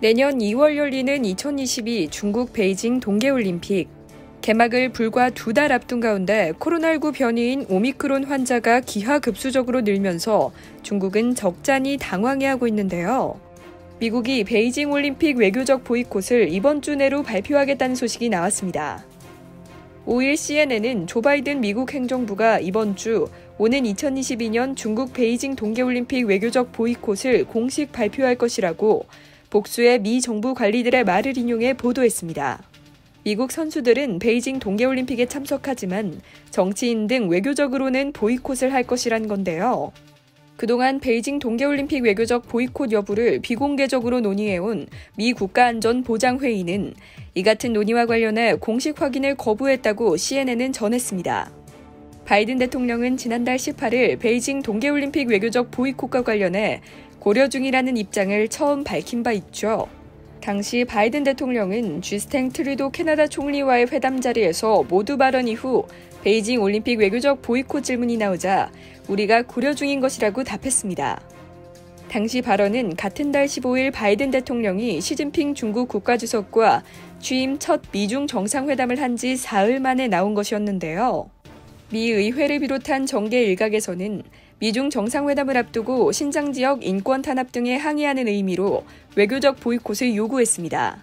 내년 2월 열리는 2022 중국 베이징 동계올림픽. 개막을 불과 2달 앞둔 가운데 코로나19 변이인 오미크론 환자가 기하급수적으로 늘면서 중국은 적잖이 당황해하고 있는데요. 미국이 베이징 올림픽 외교적 보이콧을 이번 주 내로 발표하겠다는 소식이 나왔습니다. 5일 CNN은 조 바이든 미국 행정부가 이번 주 오는 2022년 중국 베이징 동계올림픽 외교적 보이콧을 공식 발표할 것이라고 복수의 미 정부 관리들의 말을 인용해 보도했습니다. 미국 선수들은 베이징 동계올림픽에 참석하지만 정치인 등 외교적으로는 보이콧을 할 것이란 건데요. 그동안 베이징 동계올림픽 외교적 보이콧 여부를 비공개적으로 논의해온 미 국가안전보장회의는 이 같은 논의와 관련해 공식 확인을 거부했다고 CNN은 전했습니다. 바이든 대통령은 지난달 18일 베이징 동계올림픽 외교적 보이콧과 관련해 고려 중이라는 입장을 처음 밝힌 바 있죠. 당시 바이든 대통령은 주스틴 트루도 캐나다 총리와의 회담 자리에서 모두 발언 이후 베이징 올림픽 외교적 보이콧 질문이 나오자 우리가 고려 중인 것이라고 답했습니다. 당시 발언은 같은 달 15일 바이든 대통령이 시진핑 중국 국가주석과 취임 첫 미중 정상회담을 한 지 사흘 만에 나온 것이었는데요. 미 의회를 비롯한 정계 일각에서는 미중 정상회담을 앞두고 신장 지역 인권 탄압 등에 항의하는 의미로 외교적 보이콧을 요구했습니다.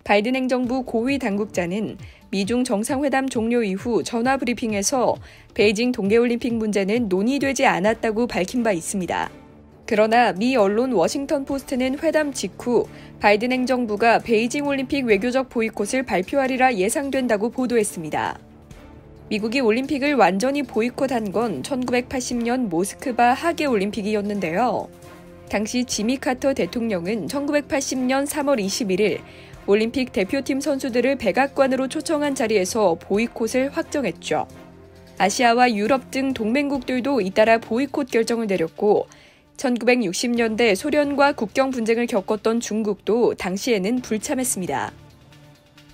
바이든 행정부 고위 당국자는 미중 정상회담 종료 이후 전화 브리핑에서 베이징 동계올림픽 문제는 논의되지 않았다고 밝힌 바 있습니다. 그러나 미 언론 워싱턴 포스트는 회담 직후 바이든 행정부가 베이징 올림픽 외교적 보이콧을 발표하리라 예상된다고 보도했습니다. 미국이 올림픽을 완전히 보이콧한 건 1980년 모스크바 하계올림픽이었는데요. 당시 지미 카터 대통령은 1980년 3월 21일 올림픽 대표팀 선수들을 백악관으로 초청한 자리에서 보이콧을 확정했죠. 아시아와 유럽 등 동맹국들도 잇따라 보이콧 결정을 내렸고 1960년대 소련과 국경 분쟁을 겪었던 중국도 당시에는 불참했습니다.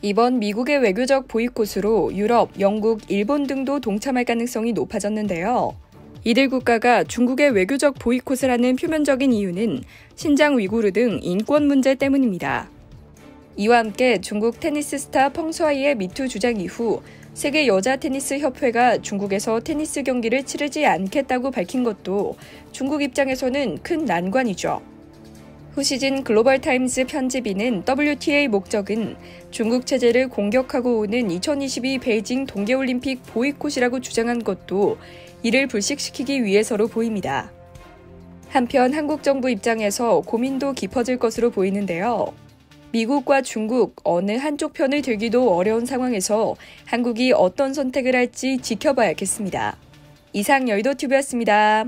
이번 미국의 외교적 보이콧으로 유럽, 영국, 일본 등도 동참할 가능성이 높아졌는데요. 이들 국가가 중국의 외교적 보이콧을 하는 표면적인 이유는 신장 위구르 등 인권 문제 때문입니다. 이와 함께 중국 테니스 스타 펑수아이의 미투 주장 이후 세계 여자 테니스 협회가 중국에서 테니스 경기를 치르지 않겠다고 밝힌 것도 중국 입장에서는 큰 난관이죠. 후시진 글로벌타임스 편집인은 WTA 목적은 중국 체제를 공격하고 오는 2022 베이징 동계올림픽 보이콧이라고 주장한 것도 이를 불식시키기 위해서로 보입니다. 한편 한국 정부 입장에서 고민도 깊어질 것으로 보이는데요. 미국과 중국 어느 한쪽 편을 들기도 어려운 상황에서 한국이 어떤 선택을 할지 지켜봐야겠습니다. 이상 여의도TV였습니다.